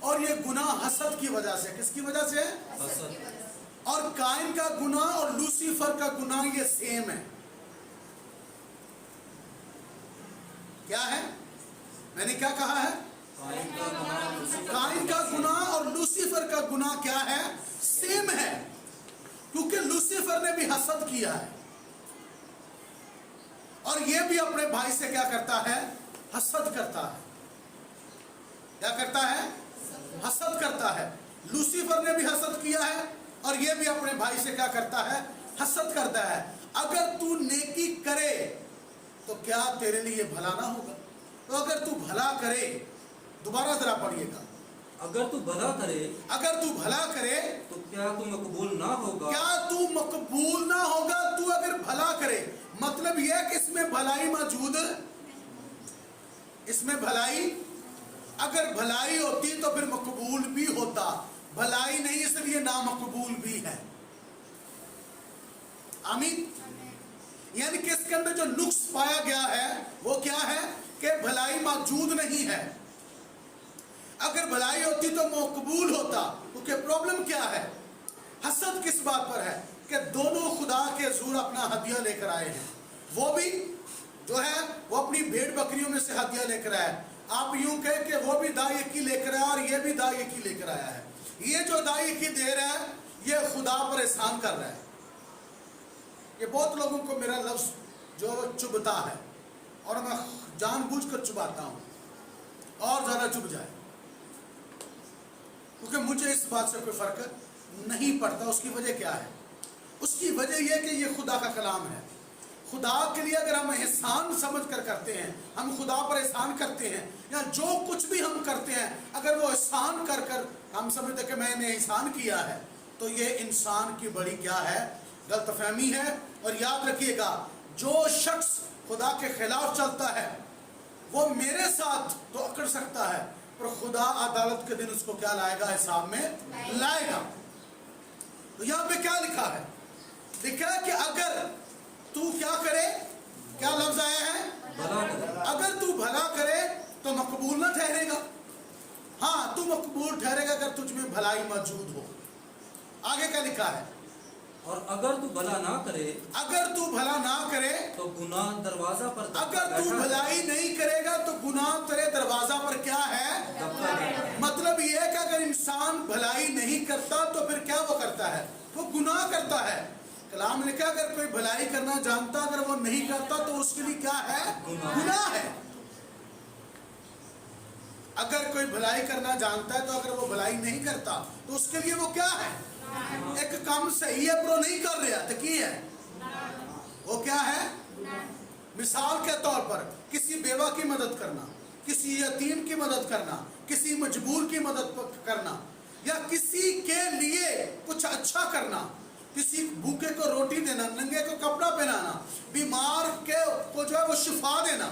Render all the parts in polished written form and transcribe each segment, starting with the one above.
اور یہ گناہ حسد کی وجہ سے. کس کی وجہ سے؟ حسد. اور قائن کا گناہ اور لوسیفر کا گناہ یہ سیم ہے. کیا ہے؟ میں نے کیا کہا ہے؟ قائن کا گناہ لوسیفر قائن کا گناہ اور لوسیفر کا گناہ کیا ہے؟ سیم ہے. کیونکہ لوسیفر نے بھی حسد کیا ہے اور یہ بھی اپنے بھائی سے کیا کرتا ہے؟ حسد کرتا ہے. کیا کرتا ہے؟ حسد کرتا ہے. لوسیفر نے بھی حسد کیا ہے اور یہ بھی اپنے بھائی سے کیا کرتا ہے؟ حسد کرتا ہے. اگر تو نیکی کرے تو کیا تیرے لیے بھلا نہ ہوگا؟ تو اگر تو بھلا کرے، دوبارہ ذرا پڑھیے گا، اگر تو بھلا کرے اگر تو بھلا کرے تو کیا تو مقبول نہ ہوگا؟ کیا تو مقبول نہ ہوگا؟ تو اگر بھلا کرے، مطلب یہ ہے کہ اس میں بھلائی موجود، اس میں بھلائی، اگر بھلائی ہوتی تو پھر مقبول بھی ہوتا. بھلائی نہیں، اس لیے نامقبول بھی ہے. آمین. یعنی کہ اس کے اندر جو نقص پایا گیا ہے وہ کیا ہے؟ کہ بھلائی موجود نہیں ہے. اگر بھلائی ہوتی تو مقبول ہوتا. کیونکہ پرابلم کیا ہے؟ حسد کس بات پر ہے؟ کہ دونوں خدا کے حضور اپنا ہدیہ لے کر آئے ہیں. وہ بھی جو ہے وہ اپنی بھیڑ بکریوں میں سے ہدیہ لے کر آئے. آپ یوں کہیں کہ وہ بھی دائیں کی لے کر آیا اور یہ بھی دائیں کی لے کر آیا ہے. یہ جو دائیں کی دے رہا ہے یہ خدا پر احسان کر رہا ہے. یہ بہت لوگوں کو میرا لفظ جو چبھتا ہے اور میں جان بوجھ کر چبھاتا ہوں اور زیادہ چبھ جائے، کیونکہ مجھے اس بات سے کوئی فرق نہیں پڑتا. اس کی وجہ کیا ہے؟ اس کی وجہ یہ کہ یہ خدا کا کلام ہے. خدا کے لیے اگر ہم احسان سمجھ کر کرتے ہیں، ہم خدا پر احسان کرتے ہیں، یا جو کچھ بھی ہم کرتے ہیں اگر وہ احسان کر کر ہم سمجھتے کہ میں نے احسان کیا ہے، تو یہ انسان کی بڑی کیا ہے؟ غلط فہمی ہے. اور یاد رکھیے گا، جو شخص خدا کے خلاف چلتا ہے وہ میرے ساتھ تو اکڑ سکتا ہے، پر خدا عدالت کے دن اس کو کیا لائے گا؟ حساب میں لائے گا. تو یہاں پہ کیا لکھا ہے؟ لکھا ہے کہ اگر تو کیا کرے، کیا لفظ آیا ہے؟ بھلا کرے. اگر تو بھلا کرے تو مقبول نہ ٹھہرے گا. ہاں، تو مقبول ٹھہرے گا اگر تجھ میں بھلائی موجود ہو. آگے کیا لکھا ہے؟ اور اگر تو بھلا نہ کرے اگر تو بھلا نہ کرے، تو گناہ دروازہ پر اگر تو بھلائی نہیں کرے گا تو گناہ تیرے دروازہ پر کیا ہے؟ دبکا بیٹھا ہے. مطلب یہ ہے کہ اگر انسان بھلائی نہیں کرتا تو پھر کیا وہ کرتا ہے؟ وہ گناہ کرتا ہے. کلام لکھا اگر کوئی بھلائی کرنا جانتا اگر وہ نہیں کرتا تو اس کے لیے کیا ہے؟ گناہ ہے. اگر کوئی بھلائی کرنا جانتا ہے تو اگر وہ بھلائی نہیں کرتا تو اس کے لیے وہ کیا ہے؟ ایک کام صحیح ہے پر وہ نہیں کر رہا تو کی ہے؟ وہ کیا ہے؟ مثال کے طور پر کسی بیوہ کی مدد کرنا، کسی یتیم کی مدد کرنا، کسی مجبور کی مدد کرنا، یا کسی کے لیے کچھ اچھا کرنا، کسی بھوکے کو روٹی دینا، ننگے کو کپڑا پہنانا، بیمار کو جو ہے وہ شفا دینا،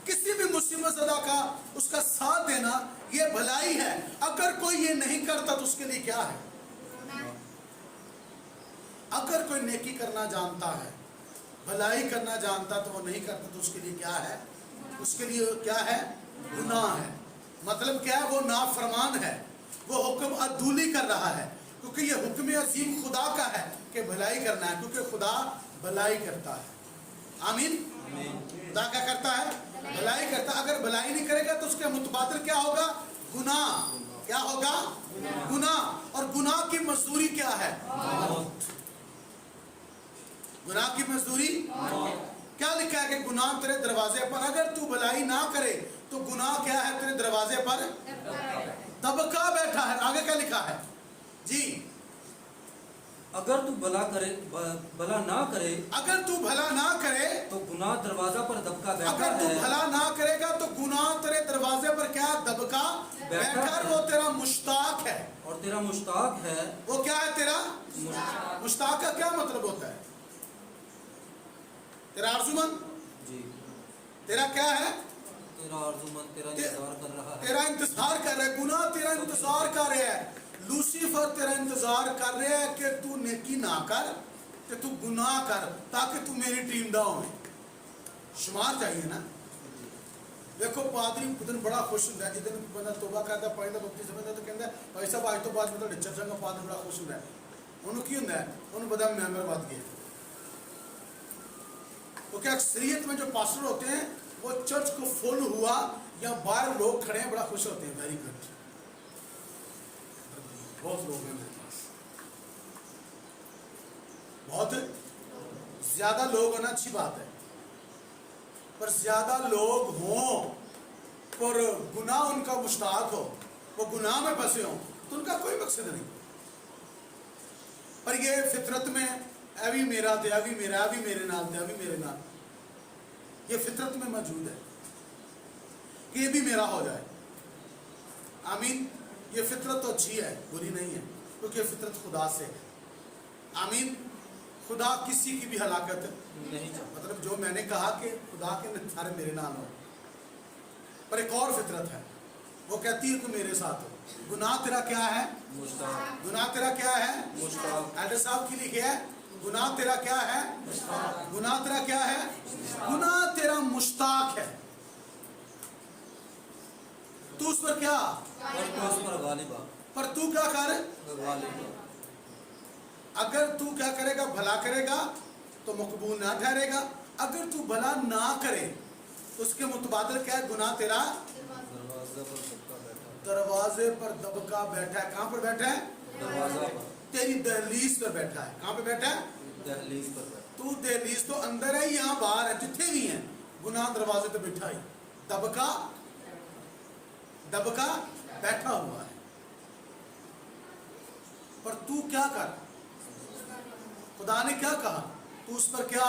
کسی بھی مصیبت زدہ کا اس کا ساتھ دینا، یہ بھلائی ہے. اگر کوئی یہ نہیں کرتا تو اس کے لیے کیا ہے؟ اگر کوئی نیکی کرنا جانتا ہے، بھلائی کرنا جانتا تو وہ نہیں کرتا تو اس کے لیے کیا ہے؟ اس کے لیے کیا ہے؟ گناہ ہے. مطلب کیا ہے؟ وہ نافرمان ہے، وہ حکم عدولی کر رہا ہے. کیونکہ یہ حکم عظیم خدا کا ہے کہ بھلائی کرنا ہے، کیونکہ خدا بھلائی کرتا ہے. آمین. خدا کیا کرتا ہے؟ بھلائی کرتا. اگر بھلائی نہیں کرے گا تو اس کے متبادل کیا ہوگا؟ گناہ. کیا ہوگا؟ گناہ. اور گناہ کی مزدوری کیا ہے؟ گناہ کی مزدوری کیا لکھا ہے؟ کہ گناہ تیرے دروازے پر، اگر تو بھلائی نہ کرے تو گناہ کیا ہے؟ تیرے دروازے پر دبکا بیٹھا ہے. آگے کیا لکھا ہے؟ جی. اگر تو بھلا نہ کرے اگر تو بھلا نہ کرے تو گناہ دروازہ پر دبکا بیٹھا ہے. اگر تو بھلا نہ کرے گا تو گناہ تیرے دروازے پر کیا دبکا بیٹھا ہے. وہ تیرا مشتاق ہے. اور تیرا مشتاق ہے. وہ کیا ہے تیرا؟ مشتاق کا کیا مطلب ہوتا ہے؟ تیرا آرزومند. جی. تیرا کیا ہے؟ تیرا آرزومند تیرا انتظار کر رہا ہے. تیرا انتظار کر رہا ہے. گناہ تیرا انتظار کر رہا ہے. لوسیفر تیرا انتظار کر رہا ہے کہ تو نیکی نہ کر، کہ تو گناہ کر، تاکہ تو میری ٹیم دا ہوئے. شمار چاہیے نا. دیکھو پادری دن بڑا خوش ہوتا ہے جدن بندہ توبہ کرتا ہے پڑھتا بپتی سمجھتا تو کہتا ہے بھائی صاحب آج تو بعد مطلب ڈچر چنگا پادری بڑا خوش ہوتا ہے انہوں کی ہوتا ہے انہوں پتا ممبر بات کیا کیونکہ اکثریت میں جو پاسٹر ہوتے ہیں وہ چرچ کو فل ہوا یا باہر لوگ کھڑے ہیں بڑا خوش ہوتے ہیں ویری گڈ بہت لوگ ہیں میرے پاس بہت زیادہ لوگ ہونا اچھی بات ہے پر زیادہ لوگ ہوں اور گناہ ان کا مشتاق ہو وہ گناہ میں پھنسے ہوں تو ان کا کوئی مقصد نہیں پر یہ فطرت میں اے بھی میرا تھے اے بھی میرا اے بھی میرے نال تھے اے بھی میرے نال یہ فطرت میں موجود ہے کہ یہ بھی میرا ہو جائے آمین یہ فطرت تو اچھی ہے بری نہیں ہے کیونکہ یہ فطرت خدا سے ہے آمین خدا کسی کی بھی ہلاکت نہیں چاہتا مطلب جو میں نے کہا کہ خدا کے سارے میرے نام ہو پر ایک اور فطرت ہے وہ کہتی ہے کہ میرے ساتھ ہو گناہ تیرا کیا ہے مشتاق گناہ تیرا کیا ہے مشتاق ایڈر صاحب کی لکھے ہے گناہ تیرا کیا ہے گناہ تیرا کیا ہے گناہ تیرا مشتاق ہے تو اس پر کیا اور تو اس پر غالب آ پر تو کیا کر غالب آ اگر تو کیا کرے گا بھلا کرے گا تو مقبول نہ ٹھہرے گا اگر تو بھلا نہ کرے تو اس کے متبادل کیا ہے گناہ تیرا دروازے پر دبکا دروازے پر دبکا بیٹھا بیٹھا ہے کہاں پر بیٹھا ہے دروازہ پر تیری دہلیز پر بیٹھا ہے کہاں پہ بیٹھا ہے دہلیز پر بیٹھا تو دہلیز تو اندر ہے یہاں باہر ہے جتنے بھی ہیں گناہ دروازے پہ بیٹھا ہی دبکا دبکا بیٹھا ہوا ہے پر تو کیا کر خدا نے کیا کہا تو اس پر کیا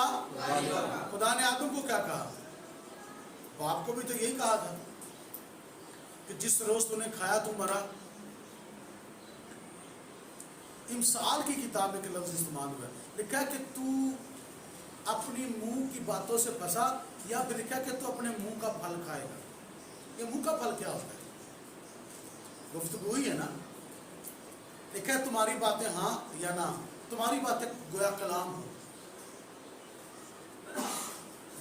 خدا نے آدم کو کیا کہا باپ کو بھی تو یہی کہا تھا کہ جس روز تو نے کھایا تو مرا امثال کی کتاب میں کہ لفظ استعمال ہوا ہے لکھا ہے کہ تو اپنی منہ کی باتوں سے پھنسا یا پھر لکھا ہے کہ تو اپنے منہ کا پھل کھائے گا یہ منہ کا پھل کیا ہوتا ہے گفتگو ہی ہے نا لکھا ہے تمہاری باتیں ہاں یا نہ تمہاری باتیں گویا کلام ہو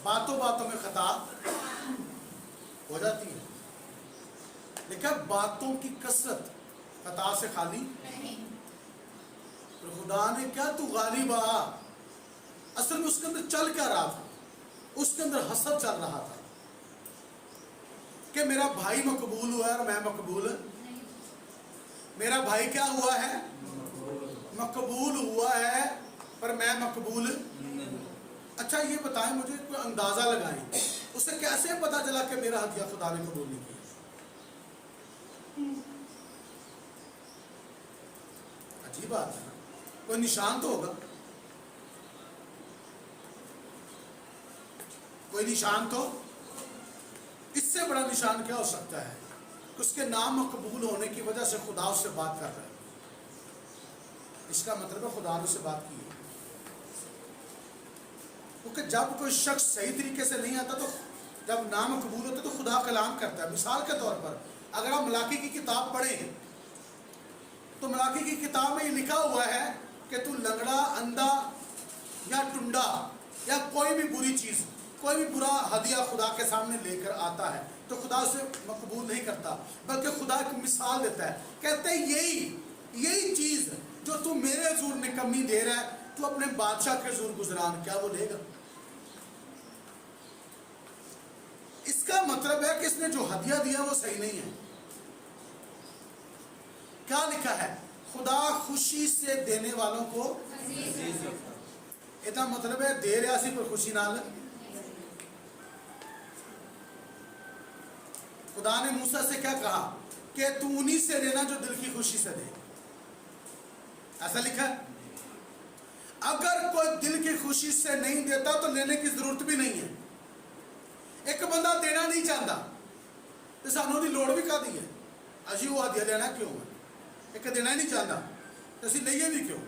باتوں باتوں میں خطا ہو جاتی ہے لکھا ہے باتوں کی کثرت خطا سے خالی تو خدا نے کیا تو غالب آ اصل میں اس کے اندر چل کیا رہا تھا اس کے اندر حسد چل رہا تھا کہ میرا بھائی مقبول ہوا ہے اور میں مقبول میرا بھائی کیا ہوا ہے مقبول ہوا ہے پر میں مقبول اچھا یہ بتائیں مجھے کوئی اندازہ لگائیں اسے کیسے پتا چلا کہ میرا ہدیہ خدا نے قبول نہیں کیا عجیب بات ہے کوئی نشان تو ہوگا کوئی نشان تو اس سے بڑا نشان کیا ہو سکتا ہے کہ اس کے نام مقبول ہونے کی وجہ سے خدا اس سے بات کر رہا ہے اس کا مطلب ہے خدا نے اس سے بات کی ہے کیونکہ جب کوئی شخص صحیح طریقے سے نہیں آتا تو جب نام قبول ہوتا تو خدا کلام کرتا ہے مثال کے طور پر اگر آپ ملاکی کی کتاب پڑھیں تو ملاکی کی کتاب میں یہ لکھا ہوا ہے کہ تو لنگڑا اندھا یا ٹنڈا یا کوئی بھی بری چیز کوئی بھی برا ہدیہ خدا کے سامنے لے کر آتا ہے تو خدا اسے مقبول نہیں کرتا بلکہ خدا ایک مثال دیتا ہے کہتے ہیں یہی چیز جو تو میرے حضور نکمی دے رہا ہے تو اپنے بادشاہ کے حضور گزران کیا وہ لے گا اس کا مطلب ہے کہ اس نے جو ہدیہ دیا وہ صحیح نہیں ہے کیا لکھا ہے خدا خوشی سے دینے والوں کو اتنا مطلب ہے دے رہا سی پر خوشی نہ لے خدا نے موسیٰ سے کیا کہا کہ تو انہی سے لینا جو دل کی خوشی سے دے ایسا لکھا ہے اگر کوئی دل کی خوشی سے نہیں دیتا تو لینے کی ضرورت بھی نہیں ہے ایک بندہ دینا نہیں چاہتا تو سانوں کی لوڑ بھی کا دی ہے اجی وہ ہدیہ لینا کیوں ہے ایک دینا ہی نہیں چاہتا تو اسی لئیے بھی کیوں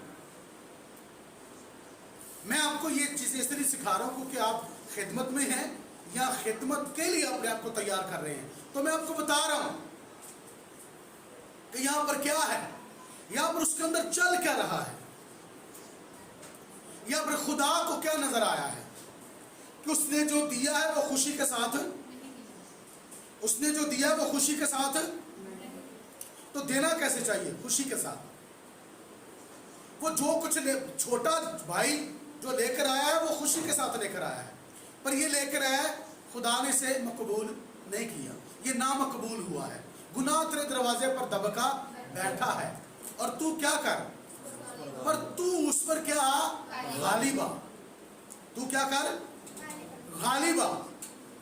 میں آپ کو یہ چیزیں اس طرح سکھا رہا ہوں کیونکہ آپ خدمت میں ہیں یا خدمت کے لیے اپنے آپ کو تیار کر رہے ہیں تو میں آپ کو بتا رہا ہوں کہ یہاں پر کیا ہے یہاں پر اس کے اندر چل کیا رہا ہے یہاں پر خدا کو کیا نظر آیا ہے کہ اس نے جو دیا ہے وہ خوشی کے ساتھ اس نے جو دیا وہ خوشی کے ساتھ، تو دینا کیسے چاہیے؟ خوشی کے ساتھ. وہ جو کچھ چھوٹا بھائی جو لے کر آیا ہے وہ خوشی کے ساتھ لے کر آیا ہے، پر یہ لے کر آیا خدا نے اسے مقبول نہیں کیا، یہ نامقبول ہوا ہے. گناہ تیرے دروازے پر دبکا بیٹھا ہے، اور تو کیا کر، پر تو اس پر کیا غالب آ. تو کیا کر، غالب آ.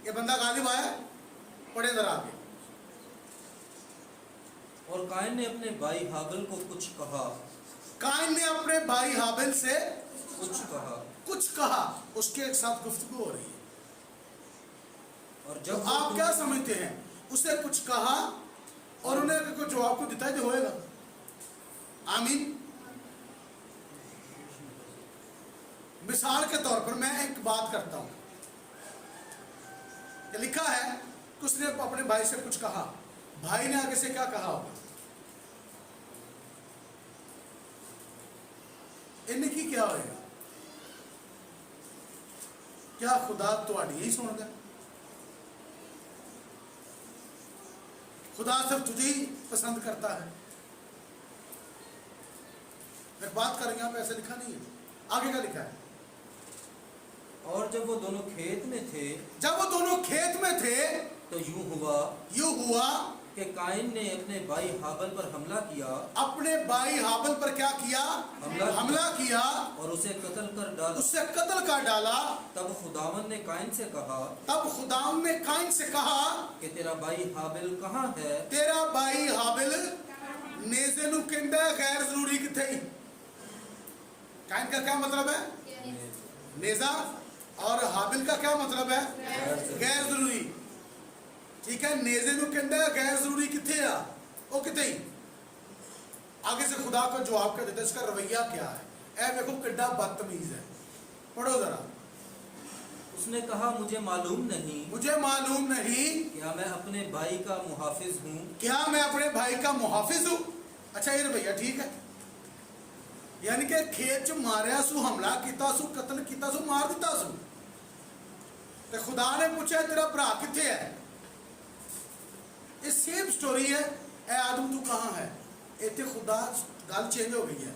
یہ بندہ غالب آیا، پڑھے ذرا آگے. اور قائن نے اپنے بھائی حابل کو کچھ کہا. قائن نے اپنے بھائی حابل سے کچھ کہا. اس کے ساتھ گفتگو ہو رہی ہے. اور تو جب آپ کیا سمجھتے ہیں؟ اسے کچھ کہا اور انہیں کوئی جواب کو دیتا ہے جو ہوئے گا. آمین. مثال کے طور پر میں ایک بات کرتا ہوں کہ لکھا ہے کہ اس نے اپنے بھائی سے کچھ کہا، بھائی نے آگے سے کیا کہا ہوگا؟ ان کی کیا ہوئے گا؟ کیا خدا تہاڈی ہی سن گا؟ خدا صرف تجھے ہی پسند کرتا ہے؟ ایک بات کریں گے، آپ ایسے لکھا نہیں ہے. آگے کا لکھا ہے، اور جب وہ دونوں کھیت میں تھے جب وہ دونوں کھیت میں تھے تو یوں ہوا کہ قائن نے اپنے بھائی حابل پر حملہ کیا. اپنے بھائی حابل پر کیا کیا؟ حملہ کیا، اور اسے قتل کر ڈالا. اسے قتل کر ڈالا. تب خداوند نے قائن سے کہا تب خداوند نے قائن سے کہا کہ تیرا بھائی حابل کہاں ہے. تیرا بھائی حابل نیزے نو کہندا ہے غیر ضروری کتھے ہی. قائن کا کیا مطلب ہے؟ نیزہ. اور حابل کا کیا مطلب ہے؟ غیر ضروری. ٹھیک ہے، نیزے نو کہندا ہے غیر ضروری کتھے آ، وہ کتھے ہی. آگے سے خدا کا جواب کیا دیتا ہے، اس کا رویہ کیا ہے؟ اے دیکھو کڈا بدتمیز ہے. پڑھو ذرا. اس نے کہا مجھے معلوم نہیں مجھے معلوم نہیں کیا میں اپنے بھائی کا محافظ ہوں. کیا میں اپنے بھائی کا محافظ ہوں. اچھا یہ رویہ ٹھیک ہے، یعنی کہ کھیت چ ماریا سو، حملہ کیتا سو، قتل کیتا سو، مار دیتا سو. تے خدا نے پوچھا تیرا بھرا کتھے ہے؟ یہ سیم سٹوری ہے. اے آدم تو کہاں ہے؟ ایتھے خدا گل چینج ہو گئی ہے،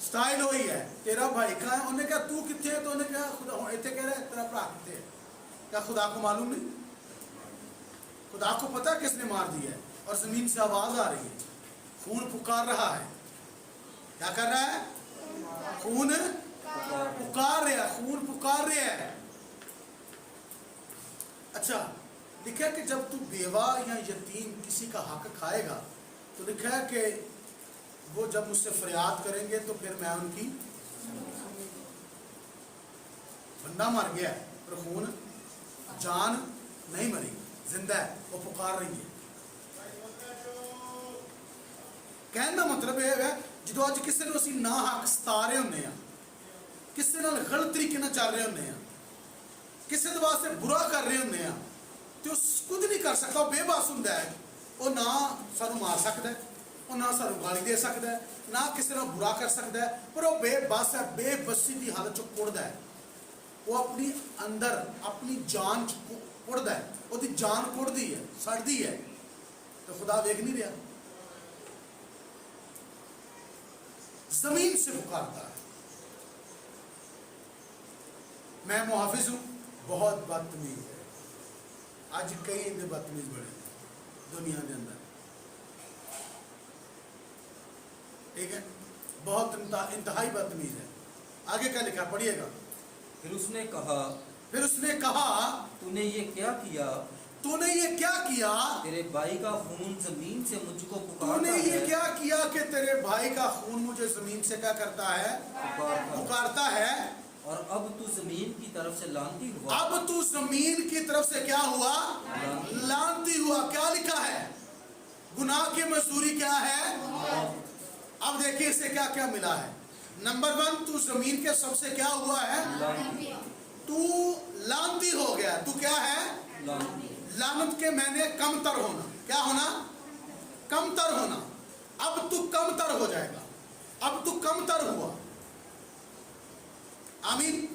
سٹائل ہوئی ہے. تیرا بھائی کہاں ہے؟ انہیں کہا تو کتھے ہے؟ تو انہیں کہا خدا ایتھے کہہ رہا ہے تیرا بھرا کتھے ہے. کیا خدا کو معلوم نہیں؟ خدا کو پتا کس نے مار دیا ہے. اور زمین سے آواز آ رہی ہے، خون پکار رہا ہے. کیا کر رہا ہے؟ خون پکار رہا ہے، خون پکار رہا ہے. اچھا لکھا ہے کہ جب تو بیوہ یا یتیم کسی کا حق کھائے گا تو لکھا ہے کہ وہ جب مجھ سے فریاد کریں گے تو پھر میں ان کی. بندہ مر گیا ہے پر خون، جان نہیں مری، زندہ ہے، وہ پکار رہی ہے. کہنے کا مطلب یہ ہے جدو اج کسی نو اسی نا حق ستا رہے ہونے ہیں، کسی نال غلط طریقے نال چل رہے ہونے ہیں، کسی دے واسطے برا کر رہے ہونے ہیں، تو اس کچھ نہیں کر سکتا. وہ بے بس ہوندا ہے. وہ نہ سانو مار سکتا ہے، وہ نہ سانو گالی دے سکتا ہے، نہ کسی نال برا کر سکتا ہے، پر وہ بے بس ہے، بے بسی کی حالت چ کڑدا ہے. وہ اپنی اندر اپنی جان چ کڑدا ہے، وہ دی جان کڑدی ہے، سڑدی ہے. تو خدا دیکھ نہیں رہا، زمین سے پکارتا ہے. میں محافظ ہوں. بہت بدتمیز ہے. آج کئی بدتمیز بڑے دنیا کے اندر. ٹھیک ہے، بہت انتہائی بدتمیز ہے. آگے کیا لکھا پڑھیے گا. پھر اس نے کہا تو نے یہ کیا کیا؟ تو نے یہ کیا کیا؟ تیرے بھائی کا خون زمین سے مجھ کو تو نے یہ کیا کیا کہ تیرے بھائی کا خون مجھے زمین سے کیا کرتا ہے؟ پکارتا ہے. اور اب تو زمین کی طرف سے لعنتی ہوا. اب تو زمین کی طرف سے کیا ہوا؟ لعنتی ہوا. کیا لکھا ہے؟ گناہ کی مزدوری کیا ہے؟ اب دیکھیے اسے کیا کیا ملا ہے. نمبر 1، تو زمین کے سب سے کیا ہوا ہے؟ تو لعنتی ہو گیا. تو کیا ہے؟ لعنت کے میں نے کم تر ہونا. کیا ہونا؟ کم تر ہونا. اب تو کم تر ہو جائے گا. اب تو کم تر ہوا. آمین.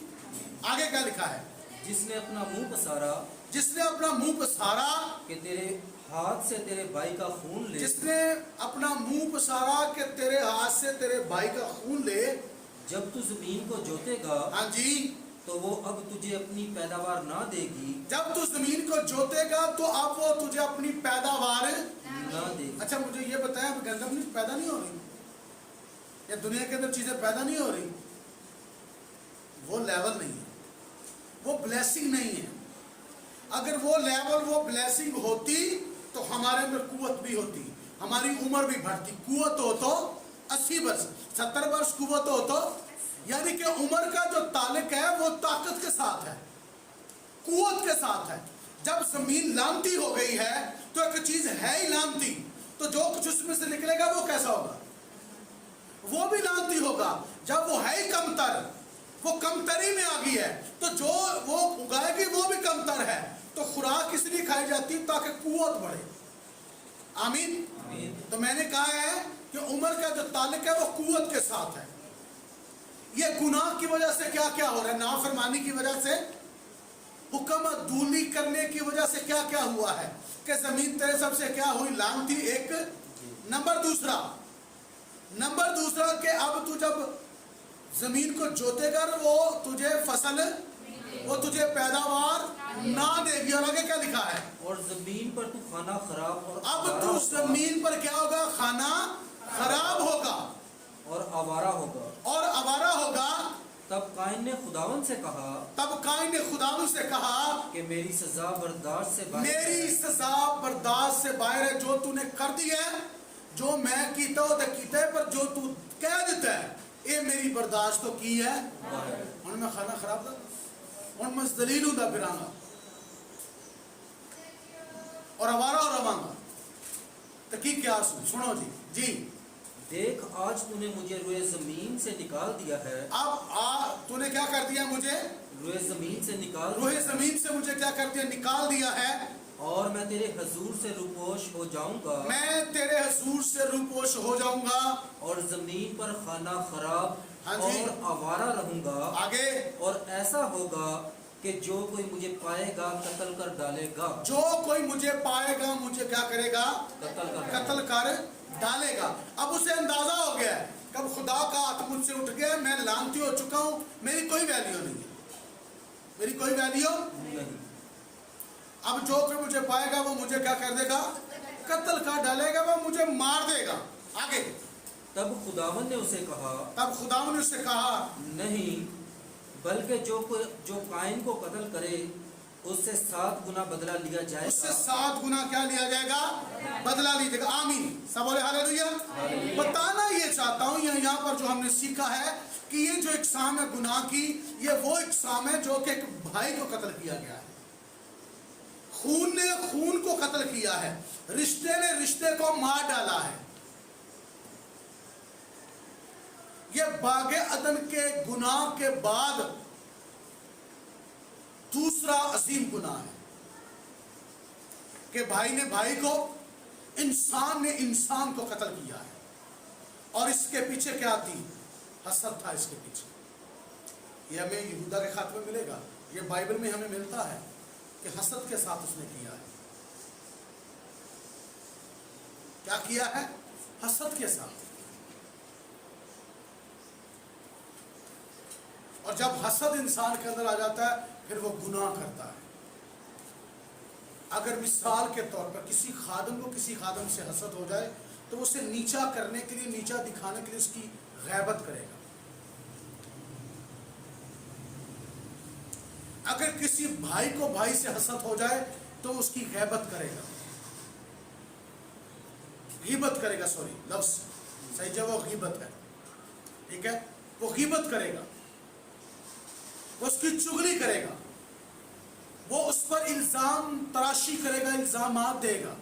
آگے کیا لکھا ہے؟ جس نے اپنا منہ پسارا جس نے اپنا منہ پسارا کہ تیرے ہاتھ سے تیرے بھائی کا خون لے، جس نے اپنا منہ پسارا کہ تیرے ہاتھ سے تیرے بھائی کا خون لے. جب تو زمین کو جوتے گا ہاں جی. تو وہ اب تجھے اپنی پیداوار نہ دے گی، جب تو زمین کو جوتے گا تو اب وہ تجھے اپنی پیداوار. نہ دے گی. اچھا مجھے یہ بتائیں اب گندم پیدا نہیں ہو رہی یا دنیا کے اندر چیزیں پیدا نہیں ہو رہی؟ وہ لیول نہیں ہے، وہ بلیسنگ نہیں ہے. اگر وہ لیول وہ بلیسنگ ہوتی تو ہمارے اندر قوت بھی ہوتی، ہماری عمر بھی بڑھتی. قوت ہو تو 80 برس 70 برس قوت ہو تو، یعنی کہ عمر کا جو تعلق ہے وہ طاقت کے ساتھ ہے، قوت کے ساتھ ہے. جب زمین لانتی ہو گئی ہے تو ایک چیز ہے ہی لانتی، تو جو کچھ اس میں سے نکلے گا وہ کیسا ہوگا؟ وہ بھی لانتی ہوگا. جب وہ ہے ہی کمتر، وہ کمتری میں آ گئی ہے، تو جو وہ اگائے گی وہ بھی کمتر ہے. تو خوراک اس لیے کھائی جاتی تاکہ قوت بڑھے. آمین. آمین. تو میں نے کہا ہے کہ عمر کا جو تعلق ہے وہ قوت کے ساتھ ہے. یہ گناہ کی وجہ سے کیا کیا ہو رہا ہے؟ نافرمانی کی وجہ سے، حکم دولی کرنے کی وجہ سے کیا کیا ہوا ہے کہ زمین تیرے سب سے کیا ہوئی؟ لعنتی. ایک نمبر. نمبر دوسرا کہ اب تو جب زمین کو جوتے گا وہ تجھے فصل، وہ تجھے پیداوار نہ دے گی. اور آگے کیا لکھا ہے؟ اور زمین پر تو کھانا خراب اور اب آوارہ تو ہوگا، زمین پر کیا ہوگا؟ کھانا خراب ہوگا اور آوارہ ہوگا. اور آوارہ ہوگا. تب قائن نے خداوند سے کہا تب قائن نے خداوند سے کہا کہ میری سزا برداشت سے باہر میری ہے. سزا برداشت سے باہر ہے. جو تو نے کر دی ہے، جو میں کیتا ہوں تو کیتا ہے، پر جو تو کہہ دیتا ہے اے میری برداشت تو کی ہے. باہر. ہن میں کھانا خراب تھا، ہن میں ذلیل ہوں دا پھراں گا اور آوارہ ہو رہاں گا. تو کی کیا سنو جی. دیکھ آج تو نے مجھے روئے زمین سے نکال دیا ہے. اب تو نے کیا کر دیا؟ مجھے روئے زمین سے نکال روح دیا زمین سے مجھے کیا کر دیا؟ نکال دیا ہے. اور میں تیرے حضور سے روپوش ہو جاؤں گا میں تیرے حضور سے روپوش ہو جاؤں گا اور زمین پر کھانا خراب ہاں جی. اور آوارہ رہوں گا. آگے اور ایسا ہوگا کہ جو کوئی مجھے پائے گا قتل کر ڈالے گا. جو کوئی مجھے پائے گا مجھے کیا کرے گا؟ قتل کر ڈالے گا. اب اسے اندازہ ہو گیا ہے کہ اب خدا کا ہاتھ مجھ سے اٹھ گیا ہے، میں لعنتی ہو چکا ہوں، میری کوئی ویلیو نہیں ہے، میری کوئی ویلیو نہیں. اب جو کوئی مجھے پائے گا وہ مجھے کیا کر دے گا؟ قتل کر ڈالے گا، وہ مجھے مار دے گا. آگے. تب خداوند نے اسے کہا تب خداوند نے اسے کہا نہیں، بلکہ جو قائن کو قتل کرے اس سے 7 گنا بدلہ لیا جائے اس سے گا. 7 گنا کیا لیا جائے گا؟ بدلہ لیا جائے گا. آمین. سب بولے ہاللیلویہ. بتانا یہ چاہتا ہوں یہاں پر جو ہم نے سیکھا ہے کہ یہ جو اقسام ہے گناہ کی، یہ وہ اقسام ہے جو کہ ایک بھائی کو قتل کیا گیا ہے، خون نے خون کو قتل کیا ہے، رشتے نے رشتے کو مار ڈالا ہے. یہ باغ عدن کے گناہ کے بعد دوسرا عظیم گناہ ہے کہ بھائی نے بھائی کو، انسان نے انسان کو قتل کیا ہے. اور اس کے پیچھے کیا تھی؟ حسد تھا اس کے پیچھے. یہ ہمیں یہودا کے خط میں ملے گا، یہ بائبل میں ہمیں ملتا ہے کہ حسد کے ساتھ اس نے کیا ہے. کیا کیا ہے؟ حسد کے ساتھ. اور جب حسد انسان کے اندر آ جاتا ہے پھر وہ گناہ کرتا ہے. اگر مثال کے طور پر کسی خادم کو کسی خادم سے حسد ہو جائے تو اسے نیچا کرنے کے لیے، نیچا دکھانے کے لیے اس کی غیبت کرے گا. اگر کسی بھائی کو بھائی سے حسد ہو جائے تو اس کی غیبت کرے گا، غیبت کرے گا. سوری لفظ صحیح جو وہ غیبت ہے، ٹھیک ہے، وہ غیبت کرے گا، وہ اس کی چغلی کرے گا، وہ اس پر الزام تراشی کرے گا، الزامات دے گا.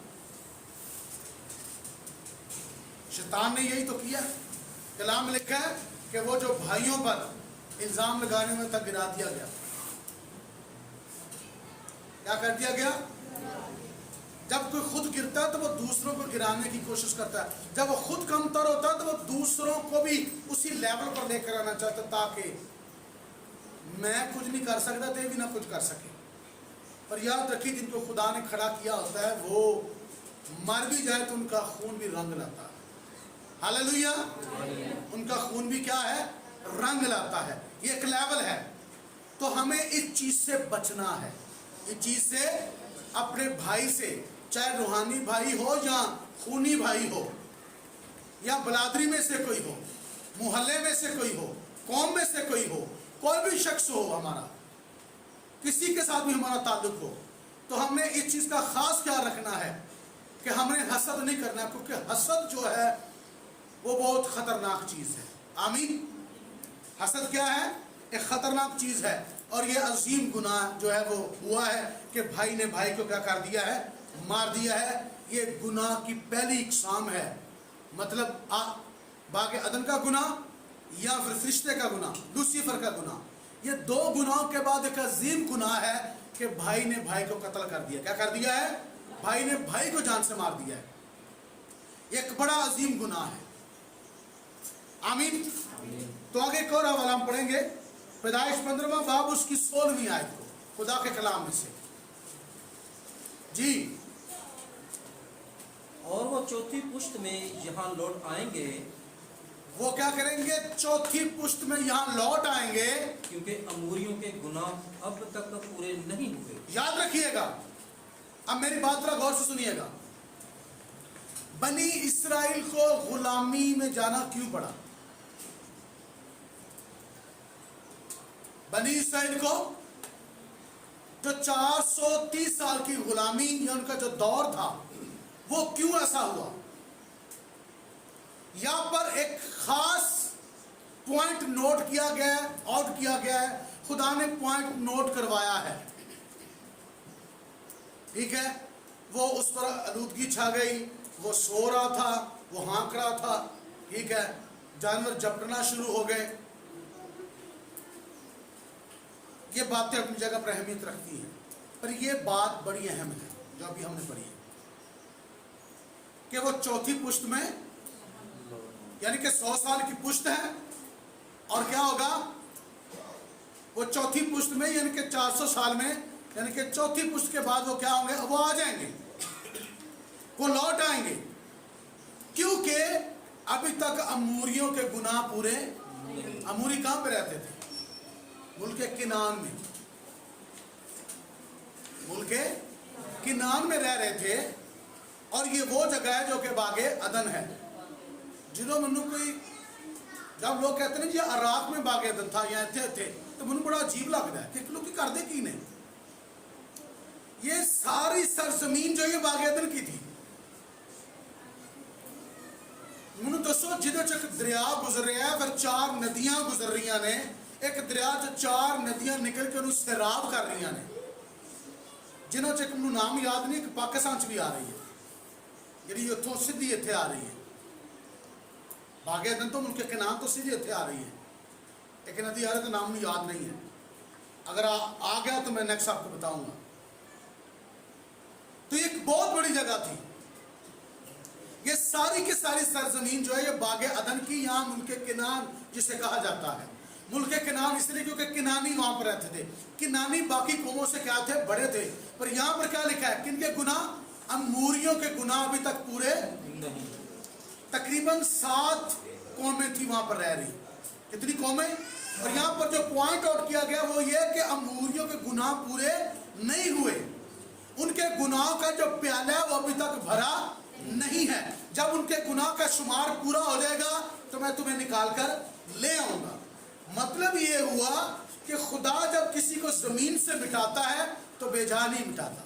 شیطان نے یہی تو کیا. کلام میں لکھا ہے کہ وہ جو بھائیوں پر الزام لگانے میں تک گرا دیا گیا. کیا کر دیا گیا؟ جب کوئی خود گرتا ہے تو وہ دوسروں کو گرانے کی کوشش کرتا ہے. جب وہ خود کمتر ہوتا ہے تو وہ دوسروں کو بھی اسی لیول پر لے کر آنا چاہتا ہے تاکہ میں کچھ نہیں کر سکتا تو یہ بھی نہ کچھ کر سکے. پر یاد رکھیے جن کو خدا نے کھڑا کیا ہوتا ہے وہ مر بھی جائے تو ان کا خون بھی رنگ لاتا ہے. ہاللویا. ان کا خون بھی کیا ہے؟ رنگ لاتا ہے. یہ ایک لیول ہے. تو ہمیں اس چیز سے بچنا ہے. اس چیز سے اپنے بھائی سے, چاہے روحانی بھائی ہو یا خونی بھائی ہو یا بلادری میں سے کوئی ہو, محلے میں سے کوئی ہو, قوم میں سے کوئی ہو, کوئی بھی شخص ہو, ہمارا کسی کے ساتھ بھی ہمارا تعلق ہو, تو ہم نے اس چیز کا خاص خیال رکھنا ہے کہ ہم نے حسد نہیں کرنا, کیونکہ حسد جو ہے وہ بہت خطرناک چیز ہے. آمین. حسد کیا ہے؟ ایک خطرناک چیز ہے, اور یہ عظیم گناہ جو ہے وہ ہوا ہے کہ بھائی نے بھائی کو کیا کر دیا ہے؟ مار دیا ہے. یہ گناہ کی پہلی اقسام ہے. مطلب باغ عدن کا گناہ یا پھر فرشتے کا گناہ, لوسیفر کا گناہ. یہ دو گناہوں کے بعد ایک عظیم گناہ ہے کہ بھائی نے بھائی کو قتل کر دیا. کیا کر دیا ہے؟ بھائی نے بھائی کو جان سے مار دیا ہے. یہ ایک بڑا عظیم گناہ ہے. آمین. تو آگے ایک اور حوالہ ہم پڑھیں گے, پیدائش 15واں باب اس کی 16ویں آیت کو, خدا کے کلام میں سے. جی. اور وہ چوتھی پشت میں یہاں لوٹ آئیں گے, وہ کیا کریں گے؟ چوتھی پشت میں یہاں لوٹ آئیں گے, کیونکہ اموریوں کے گناہ اب تک پورے نہیں ہوئے. یاد رکھیے گا. اب میری بات ذرا غور سے سنیے گا. بنی اسرائیل کو غلامی میں جانا کیوں پڑا؟ بنی اسرائیل کو جو 430 سال کی غلامی یا ان کا جو دور تھا وہ کیوں ایسا ہوا؟ یہاں پر ایک خاص پوائنٹ نوٹ کیا گیا ہے, آؤٹ کیا گیا ہے. خدا نے پوائنٹ نوٹ کروایا ہے. ٹھیک ہے. وہ اس پر آلودگی چھا گئی, وہ سو رہا تھا, وہ ہانک رہا تھا. ٹھیک ہے. جانور جھپٹنا شروع ہو گئے. یہ باتیں اپنی جگہ پر اہمیت رکھتی ہیں, پر یہ بات بڑی اہم ہے جو ابھی ہم نے پڑھی ہے کہ وہ چوتھی پشت میں, یعنی کہ 100 سال کی پشت ہے, اور کیا ہوگا؟ وہ چوتھی پشت میں یعنی کہ 400 سال میں, یعنی کہ چوتھی پشت کے بعد وہ کیا ہوں گے؟ وہ آ جائیں گے, وہ لوٹ آئیں گے. کیونکہ ابھی تک اموریوں کے گناہ پورے, اموری کہاں پہ رہتے تھے؟ ملک کنعان میں. ملک کنعان میں رہ رہے تھے, اور یہ وہ جگہ ہے جو کہ باغ عدن ہے. جنہوں منو کوئی جب لوگ کہتے ہیں جی عراق میں باغ عدن تھا یا تھے, تو منو بڑا عجیب لگتا ہے کہ لوگ کی کر دے کی نہیں. یہ ساری سرزمین جو یہ باغ عدن کی تھی. منو دسو جدے چک دریا گزر رہا ہے, پھر 4 ندیاں گزر رہی ہیں, ایک دریا جو 4 ندیاں نکل کے انہوں سیراب کر رہی ہیں, جنہوں چک منو نام یاد نہیں, کہ پاکستان چ بھی آ رہی ہے, یعنی اتوں سیدھی اتنے آ رہی ہے. باغ عدن تو ملک کنعان تو سیدھی اتنے آ رہی ہے. ایک ندی آ رہی تو نام یاد نہیں ہے, اگر آ گیا تو میں نیکسٹ آپ کو بتاؤں گا. تو یہ ایک بہت بڑی جگہ تھی. یہ ساری کی ساری سرزمین جو ہے یہ باغ عدن کی, یہاں ملک کنعان جسے کہا جاتا ہے. ملک کنعان اس لیے کیونکہ کنانی وہاں پر رہتے تھے. کنانی باقی قوموں سے کیا تھے؟ بڑے تھے. پر یہاں پر کیا لکھا ہے؟ کن کے گناہ؟ اموریوں کے گناہ ابھی تک پورے نہیں. تقریباً 7 قومیں تھی وہاں پر رہ رہی. کتنی قومیں؟ اور یہاں پر جو پوائنٹ آؤٹ کیا گیا وہ یہ کہ اموریوں کے گناہ پورے نہیں ہوئے. ان کے گناہوں کا جو پیالہ ہے وہ ابھی تک بھرا نہیں ہے. جب ان کے گناہ کا شمار پورا ہو جائے گا تو میں تمہیں نکال کر لے آؤں گا. مطلب یہ ہوا کہ خدا جب کسی کو زمین سے مٹاتا ہے تو بے جا نہیں مٹاتا,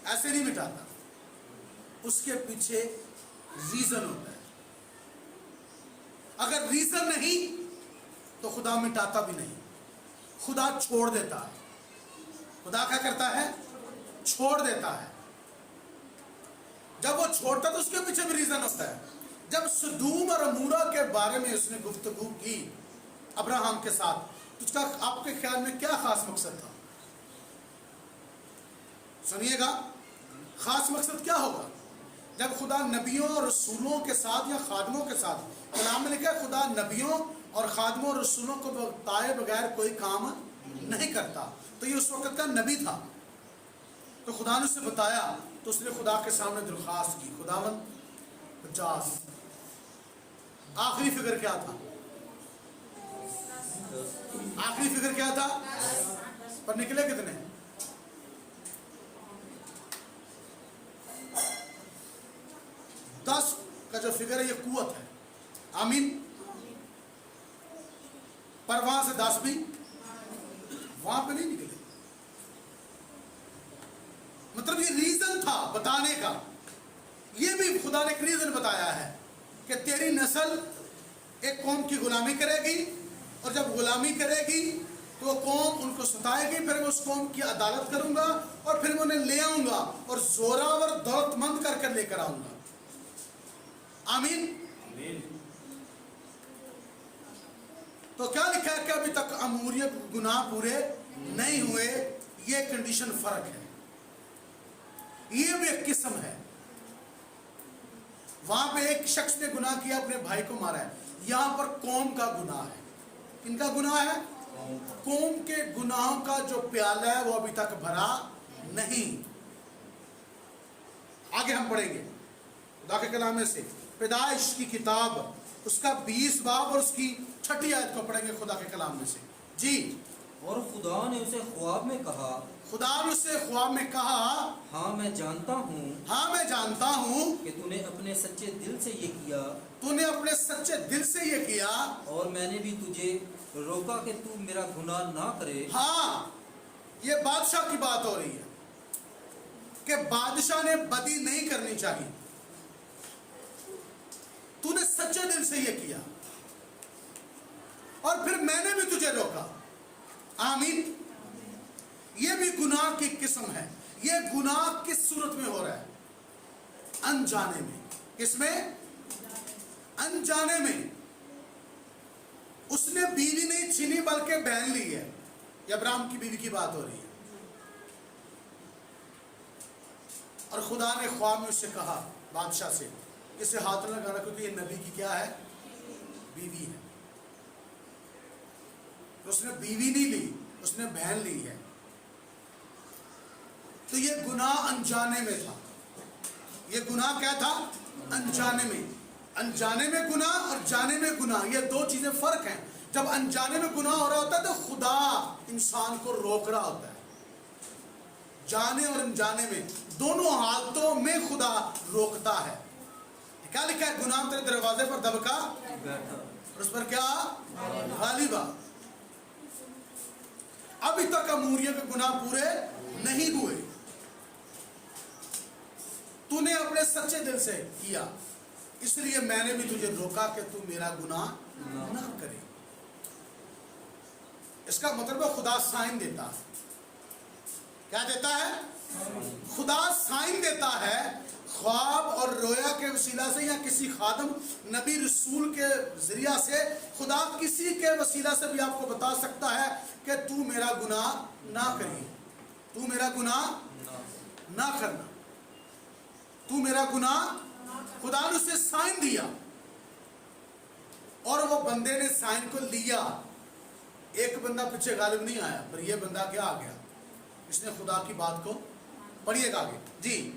ایسے نہیں مٹاتا. اس کے پیچھے ریزن ہوتا ہے. اگر ریزن نہیں تو خدا مٹاتا بھی نہیں, خدا چھوڑ دیتا ہے. خدا کیا کرتا ہے؟ چھوڑ دیتا ہے. جب وہ چھوڑتا تو اس کے پیچھے بھی ریزن ہوتا ہے. جب سدوم اور عمورہ کے بارے میں اس نے گفتگو کی ابراہم کے ساتھ, تو اس کا آپ کے خیال میں کیا خاص مقصد تھا؟ سنیے گا, خاص مقصد کیا ہوگا؟ جب خدا نبیوں اور رسولوں کے ساتھ یا خادموں کے ساتھ, کلام میں لکھا ہے خدا نبیوں اور خادموں اور رسولوں کو بتائے بغیر کوئی کام نہیں کرتا. تو یہ اس وقت کا نبی تھا. تو خدا نے اسے بتایا تو اس نے خدا کے سامنے درخواست کی, خداوند 50. آخری فگر کیا تھا؟ آخری فگر کیا تھا؟ پر نکلے کتنے؟ 10 کا جو فگر ہے یہ قوت ہے. آمین. پر وہاں سے 10 بھی وہاں پہ نہیں نکلے. مطلب یہ ریزن تھا بتانے کا. یہ بھی خدا نے ایک ریزن بتایا ہے کہ تیری نسل ایک قوم کی غلامی کرے گی, اور جب غلامی کرے گی تو وہ قوم ان کو ستائے گی, پھر میں اس قوم کی عدالت کروں گا اور پھر میں انہیں لے آؤں گا اور زوراور دولت مند کر کر لے کر آؤں گا. آمین. تو کیا لکھا ہے کہ ابھی تک اموریت گناہ پورے نہیں ہوئے. یہ کنڈیشن فرق ہے, یہ بھی ایک قسم ہے. وہاں پہ ایک شخص نے گناہ کیا, اپنے بھائی کو مارا ہے. یہاں پر قوم کا گناہ ہے. کن کا گناہ ہے؟ قوم کے گناہوں کا جو پیالہ ہے وہ ابھی تک بھرا نہیں. آگے ہم پڑھیں گے خدا کے کلام میں سے پیدائش کی کتاب اس کا 20 باب اور اس کی 6 آیت کو پڑھیں گے خدا کے کلام میں سے. جی. اور خدا نے اسے خواب میں کہا, خدا نے اسے خواب میں کہا, ہاں میں جانتا ہوں ہاں میں جانتا ہوں کہ تو نے اپنے سچے دل سے یہ کیا, تو نے اپنے سچے دل سے یہ کیا, اور میں نے بھی تجھے روکا کہ تو میرا گناہ نہ کرے. ہاں یہ بادشاہ کی بات ہو رہی ہے کہ بادشاہ نے بدی نہیں کرنی چاہیے. تو نے سچے دل سے یہ کیا اور پھر میں نے بھی تجھے روکا. آمین. یہ بھی گناہ کی قسم ہے. یہ گناہ کس صورت میں ہو رہا ہے؟ انجانے میں. کس میں؟ انجانے میں. اس نے بیوی نہیں چھینی بلکہ بہن لی ہے. یہ ابراہیم کی بیوی کی بات ہو رہی ہے. اور خدا نے خواب میں اس سے کہا بادشاہ سے, اسے ہاتھ نہ لگانا کیونکہ یہ نبی کی کیا ہے؟ بیوی ہے. اس نے بیوی نہیں لی, اس نے بہن لی ہے. تو یہ گناہ انجانے میں تھا. یہ گناہ کیا تھا؟ انجانے میں. انجانے میں گناہ اور جانے میں گناہ, یہ دو چیزیں فرق ہیں. جب انجانے میں گناہ ہو رہا ہوتا ہے تو خدا انسان کو روک رہا ہوتا ہے. جانے اور انجانے میں دونوں حالتوں میں خدا روکتا ہے. کیا لکھا ہے؟ گناہ تیرے دروازے پر دبکا بیٹھا, اور اس پر کیا غالبا. ابھی تک اموریہ کے گناہ پورے نہیں ہوئے. تو نے اپنے سچے دل سے کیا, اس لیے میں نے بھی تجھے روکا کہ تو میرا گناہ نہ کرے. اس کا مطلب ہے خدا سائن دیتا ہے. کیا دیتا ہے؟ خدا سائن دیتا ہے. خواب اور رویا کے وسیلہ سے یا کسی خادم نبی رسول کے ذریعہ سے خدا کسی کے وسیلہ سے بھی آپ کو بتا سکتا ہے کہ تو میرا گناہ نہ کریے, تو میرا گناہ نہ کرنا, تو میرا گناہ. خدا نے اسے سائن دیا اور وہ بندے نے سائن کو لیا. ایک بندہ پیچھے غالب نہیں آیا, پر یہ بندہ کیا آ گیا؟ اس نے خدا کی بات کو. پڑھیے گا آگے. جی.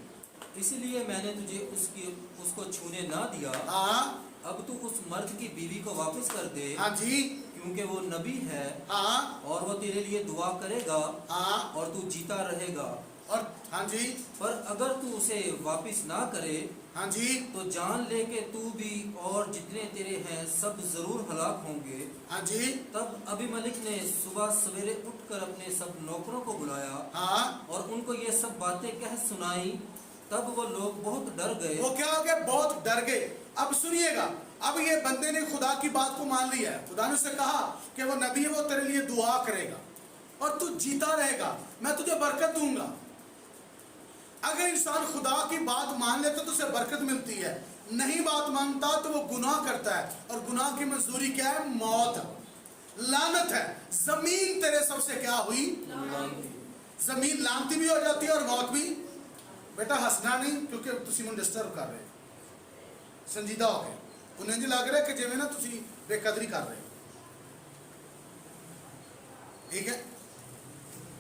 اسی لیے میں نے تجھے اس کو چھونے نہ دیا. ہاں. اب تو اس مرد کی بیوی کو واپس کر دے, ہاں جی. کیونکہ وہ نبی ہے. ہاں. اور وہ تیرے لیے دعا کرے گا. ہاں. اور تو جیتا رہے گا. اور ہاں جی. پر اگر تو اسے واپس نہ کرے ہاں جی. تو جان لے کہ تو بھی اور جتنے تیرے ہیں سب ضرور ہلاک ہوں گے. ہاں جی. تب ابی ملک نے صبح سویرے اٹھ کر اپنے سب نوکروں کو بلایا. ہاں. اور ان کو یہ سب باتیں کہہ سنائی. تب وہ لوگ بہت ڈر گئے. وہ کیا ہو گیا؟ بہت ڈر گئے. اب سنیے گا, اب یہ بندے نے خدا کی بات کو مان لیا ہے. خدا نے اسے کہا کہ وہ نبی ہے, وہ تیرے لیے دعا کرے گا اور تو جیتا رہے گا, میں تجھے برکت دوں گا. اگر انسان خدا کی بات مان لیتا تو اسے برکت ملتی ہے. نہیں بات مانتا تو وہ گناہ کرتا ہے, اور گناہ کی مزدوری کیا ہے؟ موت, لعنت ہے. زمین تیرے سب سے کیا ہوئی؟ زمین لعنتی بھی ہو جاتی ہے اور موت بھی. بیٹا ہسنا نہیں, کیونکہ تسی من ڈسٹرب کر رہے, سنجیدہ ہو گئے. انہیں لگ رہا ہے کہ جیویں نا تسی بے قدری کر رہے. ٹھیک ہے.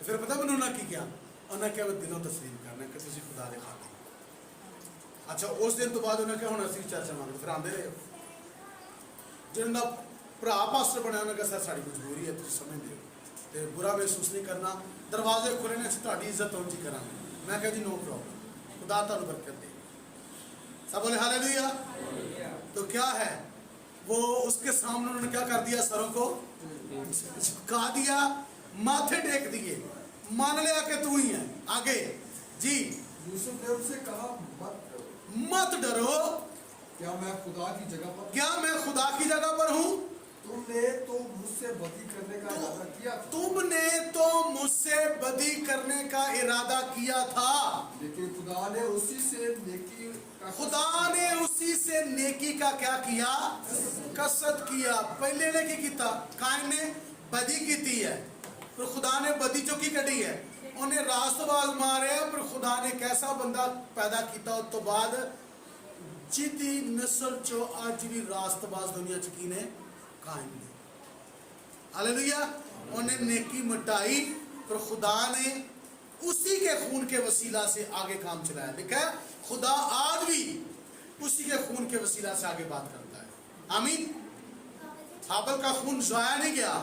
تو پھر پتہ میں انہوں نے کیا انہیں کیا وہ دلوں تسلیم کرنا کہ تسی خدا دے خاطر اچھا اس دن تو بعد انہیں کیا ہونا سی چرچ مانگے پھر آندے رہے جن کا بھرا پاسٹر بنیا انہیں کہا سر ساری مجبوری ہے تسی سمجھ دے تے برا محسوس نہیں کرنا دروازے کھلے نے تہاڈی عزت ہون جی کراں میں کہا جی نو پرابلم خدا تانوں برکت دے سب بولے ہاللیلویہ تو کیا ہے وہ اس کے سامنے انہوں نے کیا کر دیا سروں کو جھکا دیا ماتھے ٹیک دیے مان لیا کہ تو ہی ہے آگے جی یوسف نے ان سے کہا مت ڈرو کیا میں خدا کی جگہ پر کیا میں خدا کی جگہ پر ہوں تم نے تو مجھ سے بدی کرنے کا ارادہ کیا تھا تم نے تو مجھ سے بدی کرنے کا ارادہ کیا تھا لیکن خدا نے اسی سے نیکی کا خدا نے اسی سے نیکی کا کیا کیا قصد کیا پہلے نے کی کیتا قائم نے بدی کیتی ہے پھر خدا نے بدی جو کی کڑی ہے انہیں راست باز مارے پھر خدا نے کیسا بندہ پیدا کیتا اس تو بعد جیتی نسل جو آج بھی راست باز دنیا چکی نے قائم نے ہاللیلویہ انہیں نیکی مٹائی پر خدا نے اسی کے خون کے وسیلہ سے آگے کام چلایا لکھا ہے خدا آج بھی اسی کے خون کے وسیلہ سے آگے بات کرتا ہے آمین ہابل کا خون ضائع نہیں گیا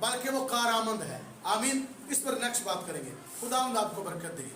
بلکہ وہ کارآمد ہے آمین اس پر نیکسٹ بات کریں گے خدا آپ کو برکت دے